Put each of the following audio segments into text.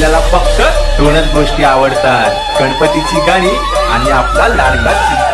आपल्याला फक्त दोनच गोष्टी आवडतात, गणपतीची गाणी आणि आपला लाडका चिमटा.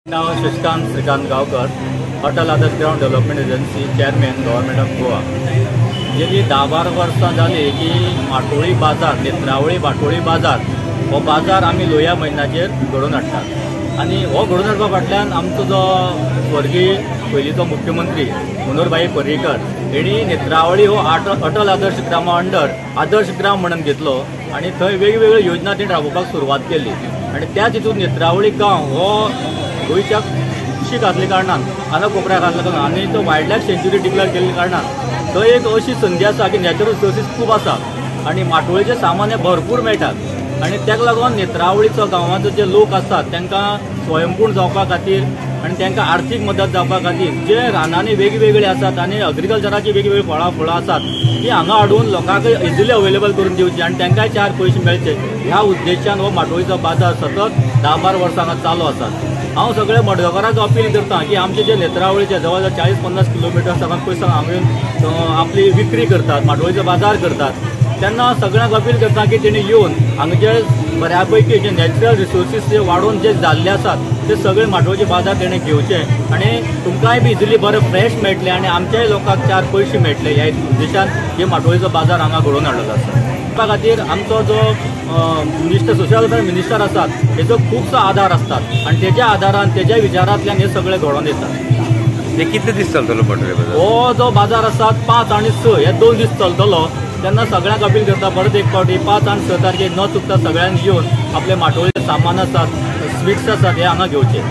नाव Shashikant Shrikant Gaonkar, Atal Adarsh ground development agency chairman, government of Goa. गेली 10-12 वर्सां जाली की माटोळी बाजार, नेत्रावळी माटोळी बाजार हो बाजार आमी लोहया म्हयन्याचेर घडोवन हाडटात. आनी हो घडोवन हाडपा फाटल्यान आमचो जो स्वर्गीय पयलींचो मुख्यमंत्री मनोहरभाई पर्रीकर हेणी नेत्रावळी हो अटल आदर्श ग्रामा अंडर आदर्श ग्राम म्हणून घेतलो आनी थंय वेगवेगळ्यो योजना तेणी राबोवपाक सुरवात केली. आनी त्याच हितून नेत्रावळी गांव हो गोंयच्या कुशीक आसले कारणान हांगा कोपऱ्याक आसल्या कारणान आनी तो वायल्ड लायफ सेंच्युरी डिक्लेअर केल्ले कारणान थंय एक अशी संदी आसा की नॅचरल रिसोर्सीस खूब आसा आनी माटोळीचे सामान हे भरपूर मेळटात. आनी ताका लागून नेत्रावळीचो गांवांचो जे लोक आसतात तांकां स्वयंपूर्ण जावपा खातीर आनी तांकां आर्थीक मदत जावपा खातीर जे रानांनी वेगवेगळे आसात आनी एग्रीकल्चराची वेगवेगळी फळां आसात ती हांगा हाडून लोकांक इजिली अवेलेबल करून दिवची आनी तांकांय 4 पयशे मेळचे ह्या उद्देशान हो माटोळीचो बाजार सतत 10-12 वर्सां चालू आसा. हांव सगळे मडगांवकारांक अपील करता की आमचे जे नेत्रावळीचे जवळ जवळ 40-50 किलोमिटर सगळ्यात पयसां हांगा आपली विक्री करतात, माटोळीचो बाजार करतात, तेन्ना सगळ्यांक अपील करता की तेणी येवन हांगचे बऱ्यापैकी जे नॅचरल रिसोर्सीस जे वाडून जे जाल्ले आसात ते सगळे माटोळीचे बाजार तेणे घेवचे आनी तुमकांय बी इजिली बरें फ्रेश मेळटलें आनी आमच्याय लोकांक 4 पयशे मेळटले ह्या उद्देशान हे माटोळीचो बाजार हांगा घडोवन हाडलो आसा. त्या खातीर आमचो जो मिनिस्टर सोशल वेलफेअर मिनिस्टर आसात हेजो खुबसो आधार आसतात आनी तेज्या आधारान तेज्या विचारांतल्यान हे सगळे घडोवन येतात. हे कितले दीस चलतलो माटोळी बाजार? हो जो बाजार आसा 5 आनी 6 हे 2 दीस चलतलो. तेन्ना सगळ्यांक अपील करता परत एक फावटी 5 आनी 6 तारखेक न चुकता सगळ्यांनी येवन आपले माटोळीचे सामान आसात, स्वीट्स आसात हे हांगा घेवचे.